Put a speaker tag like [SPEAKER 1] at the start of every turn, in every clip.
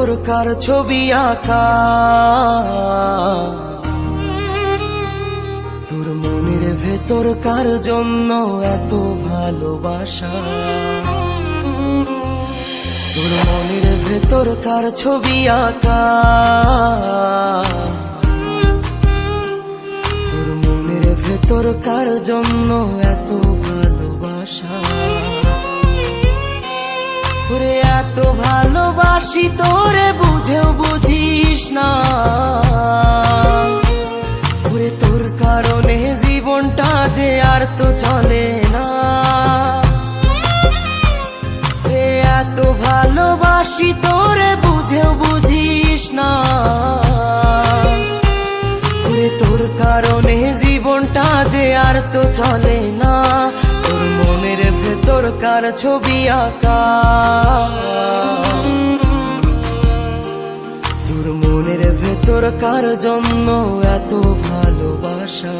[SPEAKER 1] ভেতর কার ছবি আঁকা, তোর মনের ভেতর কার জন্য এত ভালোবাসা, তোর মনের ভেতর কার ছবি আঁকা, তোর মনের ভেতর কার জন্য এত ভালোবাসা। তোরে এত ভালোবাসি তোরে বুঝেও বুঝিস না, ওরে তোর কারণে জীবনটা যে আর তো চলে না। রে এত ভালোবাসি তোরে বুঝেও বুঝিস না, ওরে তোর কারণে জীবনটা যে আর তো চলে না। তোর মনের ভেতর কার ছবি আঁকা, তোর মনের ভেতর কার জন্য এত ভালোবাসা।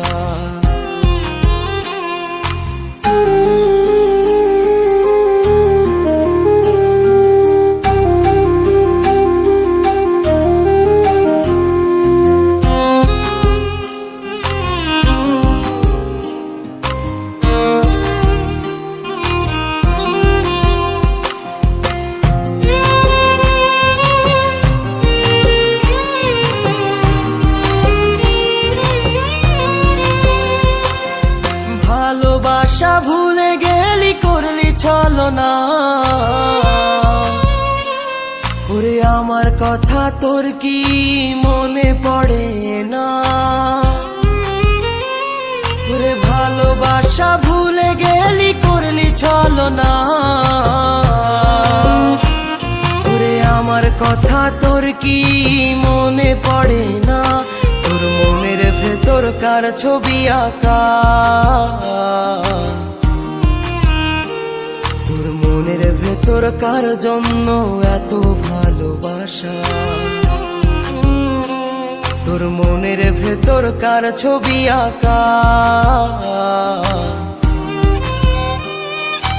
[SPEAKER 1] ভালোবাসা ভুলে গেলি করলি ছলনা, ওরে আমার কথা তোর কি মনে পড়ে না। ওরে ভালোবাসা ভুলে গেলি করলি ছলনা, ওরে আমার কথা তোর কি মনে পড়ে না। তোর মনের ভেতর কার ছবি আঁকা, তোর মনের ভেতর কার জন্য এত ভালোবাসা, তোর মনের ভেতর কার ছবি আঁকা,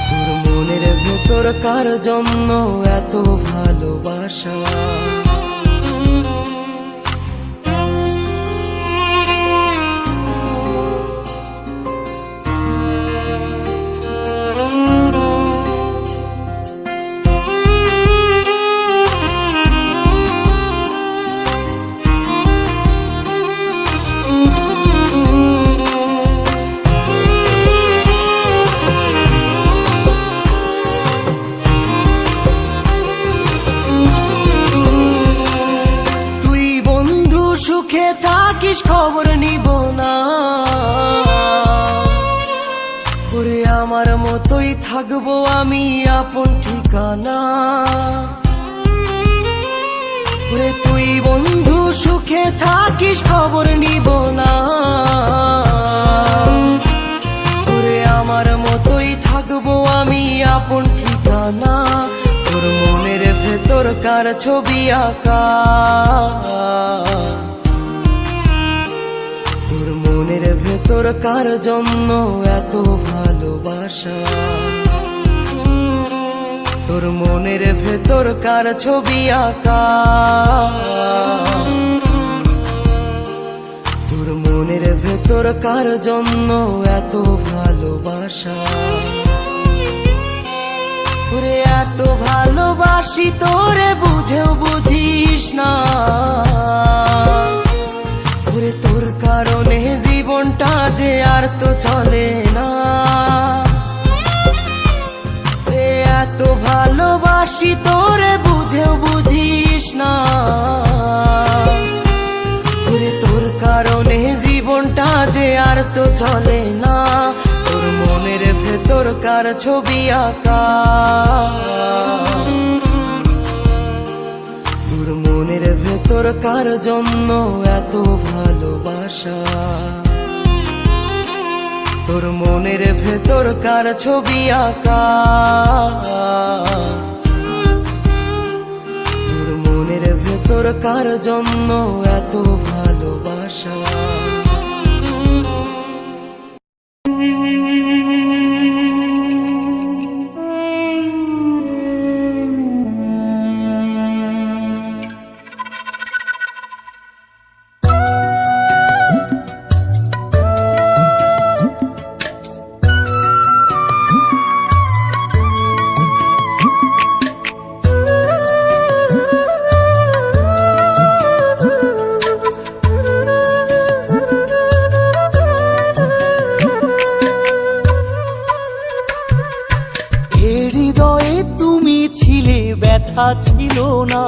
[SPEAKER 1] তোর মনের ভেতর কার জন্য এত ভালোবাসা। সুখে থাকিস খবর নিব না, ওরে আমার মতোই থাকবো আমি আপন ঠিকানা। ওরে তুই বন্ধু সুখে থাকিস খবর নিব না, ওরে আমার মতোই থাকবো আমি আপন ঠিকানা। তোর মনের ভেতর কার ছবি আঁকা, তোর মনের ভেতর কার জন্য এত ভালোবাসা, তোর মনের ভেতর কার ছবি আঁকা, তোর মনের ভেতর কার জন্য এত ভালোবাসা। ওরে এত ভালোবাসি তোরে বুঝেও বুঝিস না, ওরে তোর কারণে জীবনটা যে আর তো চলে না। রে এত ভালোবাসি তোরে বুঝেও বুঝিস না, ওরে তোর কারণে জীবনটা যে আর তো চলে না। তোর মনের ভেতর কার ছবি আঁকা, তোর মনের ভেতর কার জন্য এত ভালোবাসা, তোর মনের ভেতর কার ছবি আঁকা, তোর মনের ভেতর কার জন্য এত ভালোবাসা।
[SPEAKER 2] কথা ছিল না।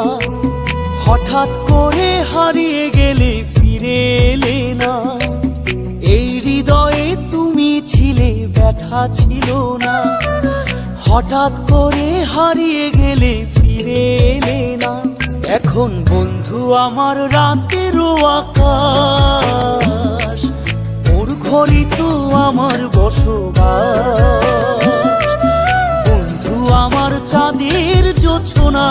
[SPEAKER 2] হঠাৎ করে হারিয়ে গেলে ফিরে এলে না। এই হৃদয়ে তুমি ছিলে, ব্যথা ছিল না। হঠাৎ করে হারিয়ে গেলে ফিরে এলে না। এখন বন্ধু আমার রাতেরও আকাশ, ওর ঘরই তো আমার বসবাস। বন্ধু আমার চাঁদের জোছনা,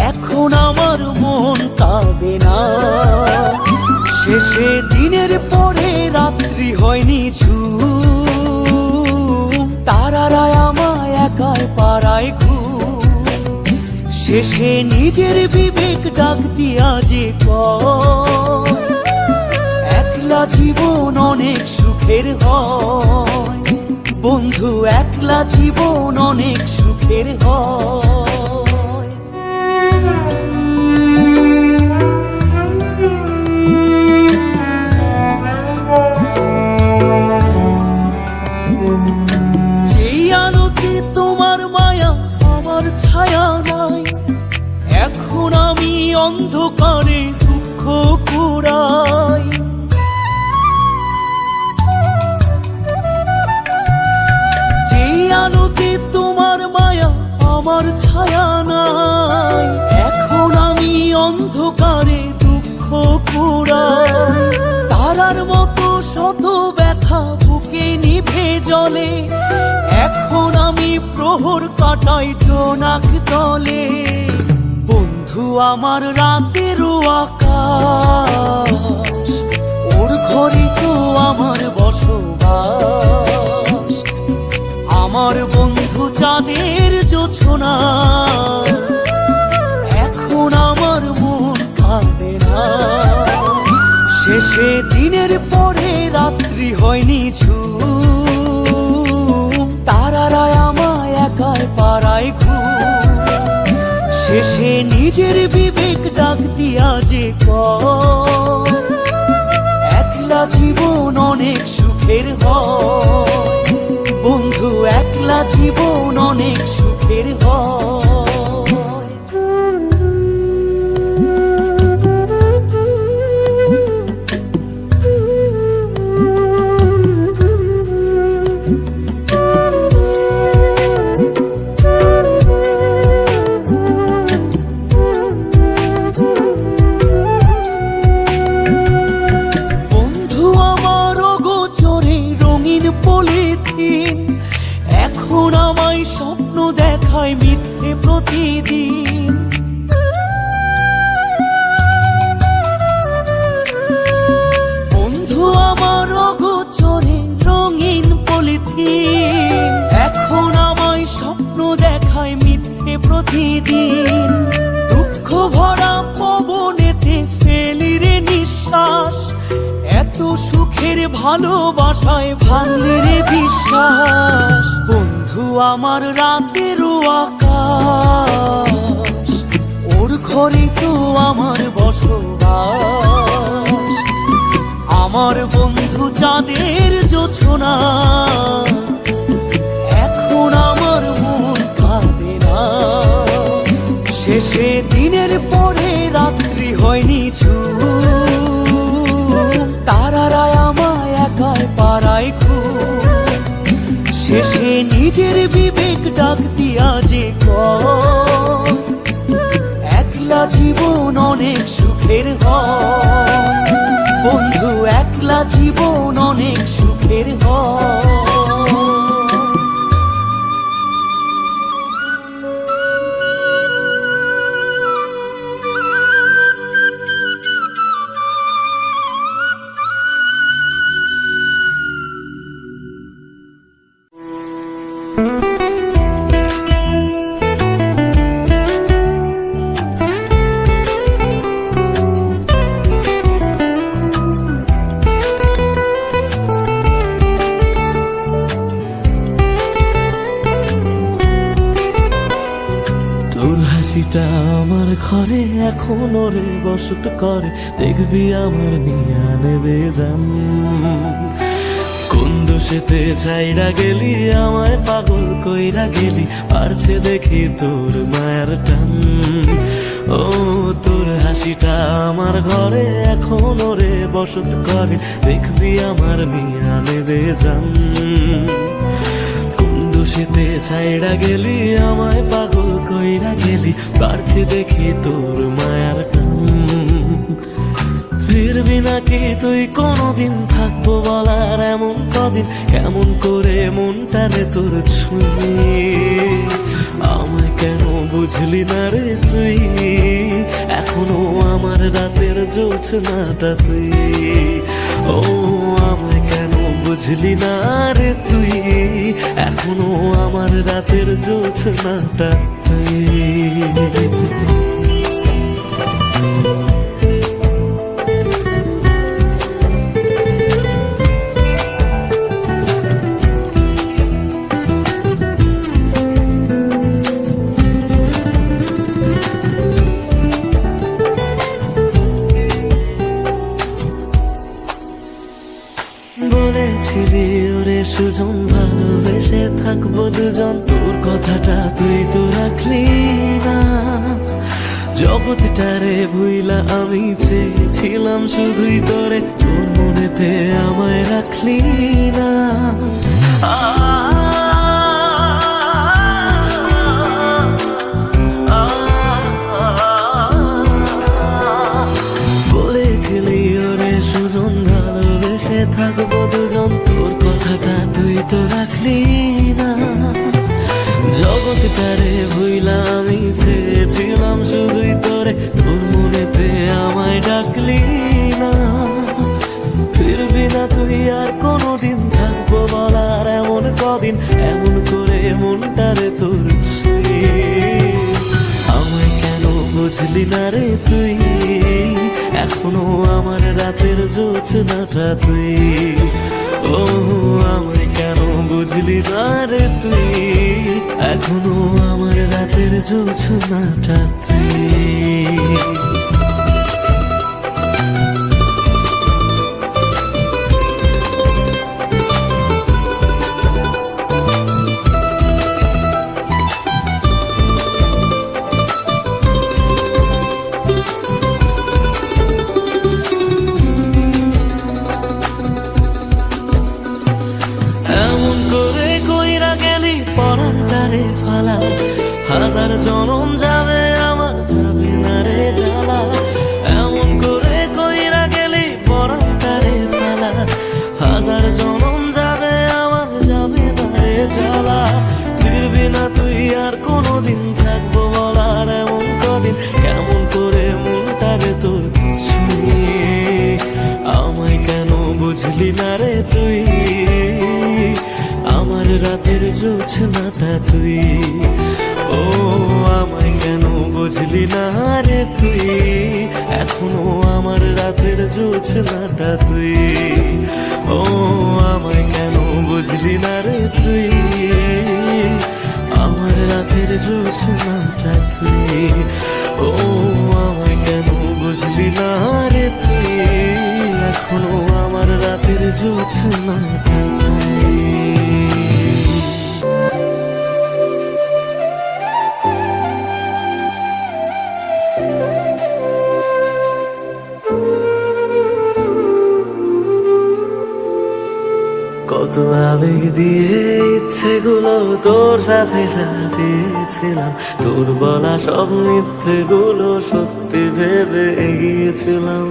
[SPEAKER 2] এখন আমার মন কাঁদে না। শেষে দিনের পরে রাত্রি হয়নি ঝুম, তারারা আমায় একাই পাড়ায় ঘুম। শেষে নিজের বিবেক ডাক দিয়া যে কয়, একলা জীবন অনেক সুখের হয়। বন্ধু একলা জীবন অনেক সুখের হয়। যেই আলোতে তোমার মায়া আমার ছায়া নাই, এখন আমি অন্ধকারে দুঃখ কুড়াই। যেই আলোতে তোমার মায়া আমার ছায়া নাই, এখন আমি অন্ধকারে দুঃখ কুড়াই। তারার মতো শত ব্যথা বুকে নিভে জ্বলে, এখন আমি প্রহর কাটাই জোনাক তলে। বন্ধু আমার রাতেরও আকাশ, ওর ঘরে তো আমার বসবাস। আমার বন্ধু চাঁদের জোছনা, এখন আমার মন কাঁদে না। শেষে দিনের পরে রাত্রি হয়নি ঝুম, তারারা আমায় একাই পাড়ায় ঘুম। শেষে নিজের বিবেক ডাক দিয়া যে কয়, একলা জীবন অনেক সুখের হয়। বন্ধু একলা জীবন অনেক সুখের হয়। এখন আমায় স্বপ্ন দেখায় মিথ্যে প্রতিদিন। বন্ধু আমার অগোচরে রঙিন পলিথিন, এখন আমায় স্বপ্ন দেখায় মিথ্যে প্রতিদিন। দুঃখ ভরা পবনেতে ফেলি রে নিঃশ্বাস, এত সুখের ভালোবাসায় ভাঙলি রে বিশ্বাস। বন্ধু আমার রাতেরও আকাশ, ওর ঘরে তো আমার বসবাস। আমার বন্ধু চাঁদের জোছনা, এখন আমার মন কাঁদে না। শেষে দিনের পরে রাত্রি হয়নি ঝুম, তারারা আমায় একাই পাড়ায় ঘুম। শেষে নিজের বিবেক ডাক দিয়া যে কয়, একলা জীবন অনেক সুখের হয়। বন্ধু একলা জীবন অনেক সুখের হয়। হাসিটা আমার ঘরে এখনো রে বসত করে, দেখবি আমার নিয়া নেবে জান। কোন দোষেতে ছাইড়া গেলি আমায় পাগল কইরা গেলি, পারছে দেখি তোর মায়ের টান। ও তোর হাসিটা আমার ঘরে এখনো রে বসত করে, দেখবি আমার মিয়া নেবে জান। কোন দোষেতে ছাইড়া গেলি আমায় পাগল কইরা গেলি, পারছে দেখি তোর মায়ের টান। ফিরবি নাকি তুই কোনদিন, থাকবো বলার এমন কদিন, কেমন করে মনটারে তোর ছুঁয়ে। আমায় কেন বুঝলি না রে তুই, এখনো আমার রাতের জোছনাটা তুই। ও আমায় কেন বুঝলি না রে তুই, এখনো আমার রাতের জোছনাটা তুই। বলেছিলি ওরে সুজন ভালোবেসে থাকবো দুজন, তোর কথাটা তুই তো রাখলি না। জগৎটারে ভুইলা আমি চেয়েছিলাম শুধুই তোরে, তোর মনেতে আমায় রাখলি না। বলেছিলি ওরে সুজন ভালোবেসে থাকবো দুজন, তোর কথাটা তুই তো রাখলি না। জগৎটারে ভুইলা আমি চেয়েছিলাম শুধুই তোরে, তোর মনেতে আমায় ডাকলি না। ফিরবি না তুই আর কোনদিন, থাকবো বলার এমন কদিন, এমন করে মনটারে তোর ছুঁয়ে। আমায় কেন বুঝলি না রে তুই, এখনো আমার রাতের জোছনাটা তুই। ও আমায় কেন বুঝলি না রে তুই, এখনো আমার রাতের জোছনাটা তুই। হাজার জনম যাবে আমার, যাবে না রে জ্বালা। এমন করে কইরা গেলি পরান্তারে ফেলা, হাজার জনম যাবে আমার, যাবে না রে জ্বালা। ফিরবি না তুই আর কোনদিন, থাকবো বলার এমন কদিন, কেমন করে মনটারে তোর ছুঁয়ে। আমায় কেন বুঝলি না রে তুই, আমার রাতের জোছনাটা তুই। ও আমায় কেন বুঝলি না রে তুই, এখনো আমার রাতের জোছনাটা তুই। ও আমায় কেন বুঝলি না রে তুই, আমার রাতের জোছনাটা তুই। ও আমায় কেন বুঝলি না রে তুই, এখনো আমার রাতের জোছনাটা তুই। কত আবেগ দিয়ে ইচ্ছেগুলো তোর সাথে সাজিয়েছিলাম, তোর বলা সব মিথ্যেগুলো সত্যি ভেবে এগিয়েছিলাম।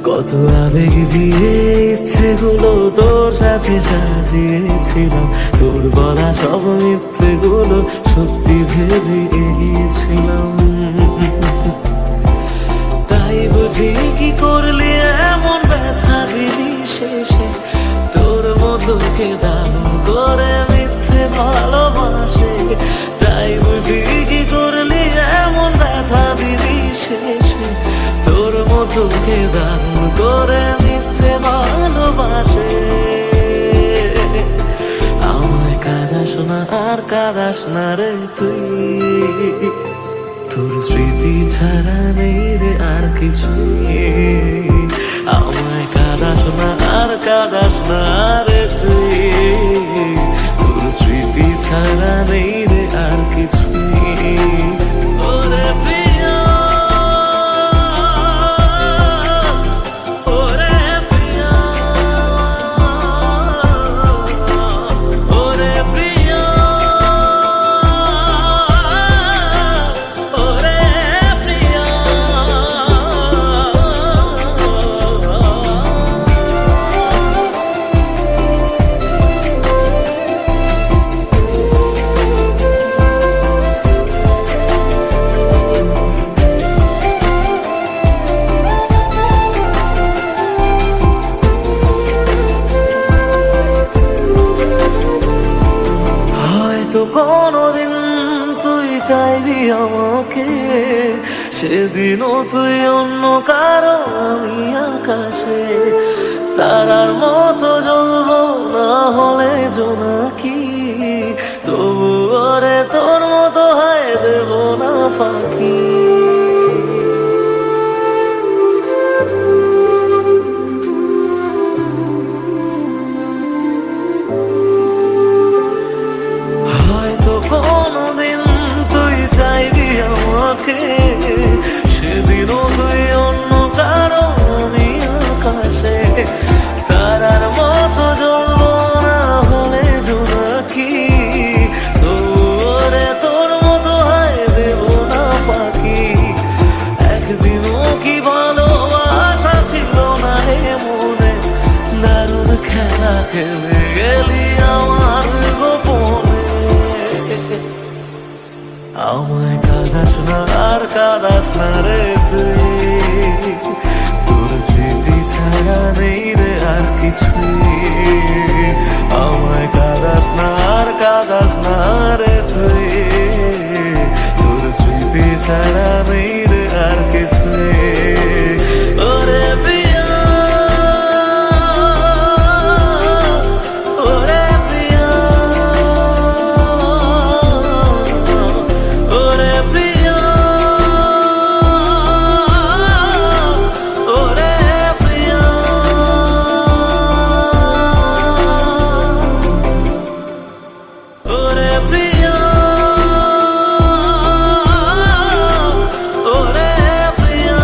[SPEAKER 2] কত আবেগ দিয়ে ইচ্ছেগুলো তোর সাথে সাজিয়েছিলাম, তোর বলা সব মিথ্যেগুলো সত্যি ভেবে এগিয়েছিলাম। তাই বুঝি কি করলি এমন ব্যথা দিলি শেষে, তোর মতো কে দারুণ করে মিথ্যে ভালোবাসে। তাই বুঝি কি করলি এমন ব্যথা দিলি শেষে, তোর মতো কে দারুণ করে মিথ্যে ভালোবাসে। আমায় কাঁদাস না আর কাঁদাস না রে তুই, তোর স্মৃতি ছাড়া নেই রে আর কিছু। আমায় কাঁদাস না আর কাঁদাস না রে তুই, তোর স্মৃতি ছাড়া নেই রে আর কিছুই। ওরে প্রিয়া, ওরে প্রিয়া, ওরে প্রিয়া, ওরে প্রিয়া। হয়তো কোনদিন তুই চাইবি আমাকে, সেদিনও তুই অন্য কারো, আমি আকাশে তারার মতো জ্বলবো, না হলে জোনাকি, তবু ওরে তোর মতো হয় দেব না ফাঁকি। হয়তো কোনদিন তুই চাইবি আমাকে, সেদিনও তুই অন্য কারো, আমি আকাশে তারার মতো জ্বলবো, না হলে জোনাকি, তোরে তোর মতো হয় দেব না পাখি। একদিনও কি ভালোবাসা ছিল না রে মনে, দারুণ খেলা খেলে গেলি আমার গোপনে। আমায় কাঁদাস না আর কাঁদাস না রে তুই, তোর স্মৃতি ছাড়া নেই রে আর কিছুই। আমায় কাঁদাস না আর কাঁদাস না রে তুই, তোর স্মৃতি ছাড়া নেই রে আর কিছুই। ওরে প্রিয়া, ওরে প্রিয়া, ওরে প্রিয়া, ওরে প্রিয়া, ওরে প্রিয়া, ওরে প্রিয়া।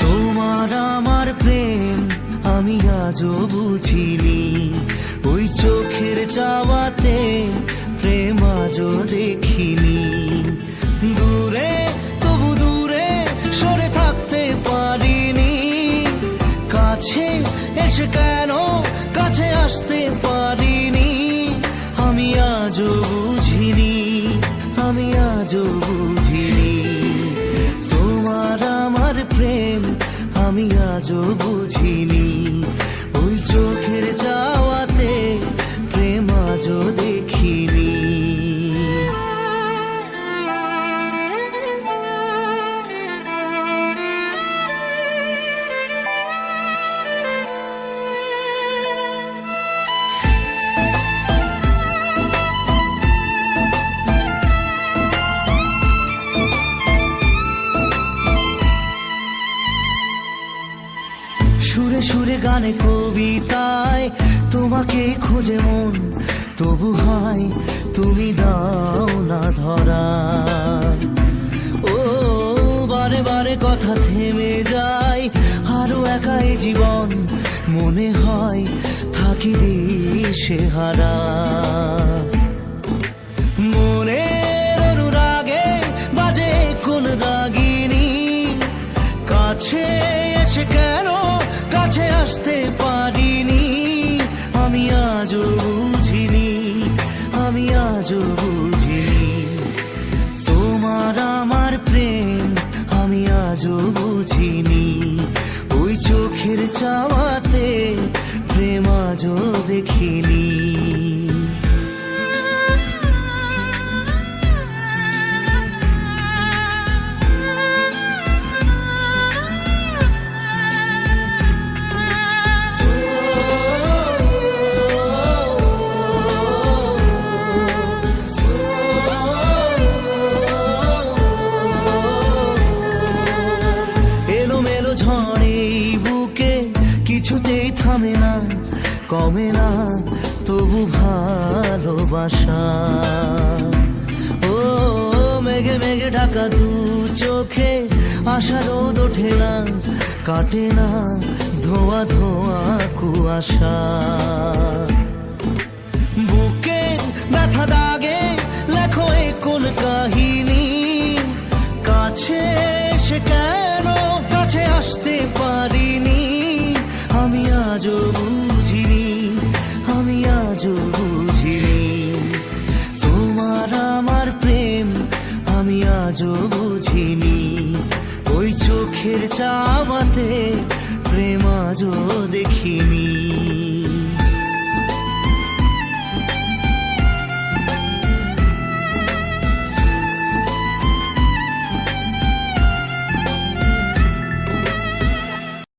[SPEAKER 1] তোমার আমার প্রেম আমি আজও বুঝিনি, ওই চোখের চাওয়াতে প্রেম আজও দেখিনি। দূরে তবু দূরে সরে থাকতে পারিনি, কাছে এসে কেন কাছে আসতে পারিনি। আমি আজও বুঝিনি, আমি আজও বুঝিনি, তোমার আমার প্রেম আমি আজও বুঝিনি, ওই চোখের চাওয়াতে প্রেম আজও দেখিনি। সুরে সুরে গানে কবিতায় তোমাকে খোঁজে মন, তবু হয় তুমি দাও না ধরা। ও বারে বারে কথা থেমে যায়, আরো একাই জীবন মনে হয় থাকি দিশে হারা। মনের অনুরাগে বাজে কোন রাগিনী, কাছে এসে কেন কাছে আসতে পারিনি। আমি আজও বুঝিনি, আমি আজও বুঝিনি, তোমার আমার প্রেম আমি আজও বুঝিনি, ওই চোখের চাওয়াতে প্রেম আজ আজও দেখিনি।
[SPEAKER 2] এলোমেলো ঝড়ে বুকে কিছুতেই থামে না, কমে না তবু ভালোবাসা। ও মেঘে মেঘে ঢাকা দু চোখে আশা রোদ ওঠে না, কাটে না ধোয়া ধোয়া কুয়াশা। বুকে ব্যথা দাগে লেখো এ কোন কাহিনী, কাছে এসে কেন কাছে আসতে পারিনি। আমি আজও বুঝিনি, আমি আজও বুঝিনি তোমার আমার প্রেম, আমি আজও বুঝিনি। ওই চোখের চাওয়াতে প্রেম আজও দেখিনি।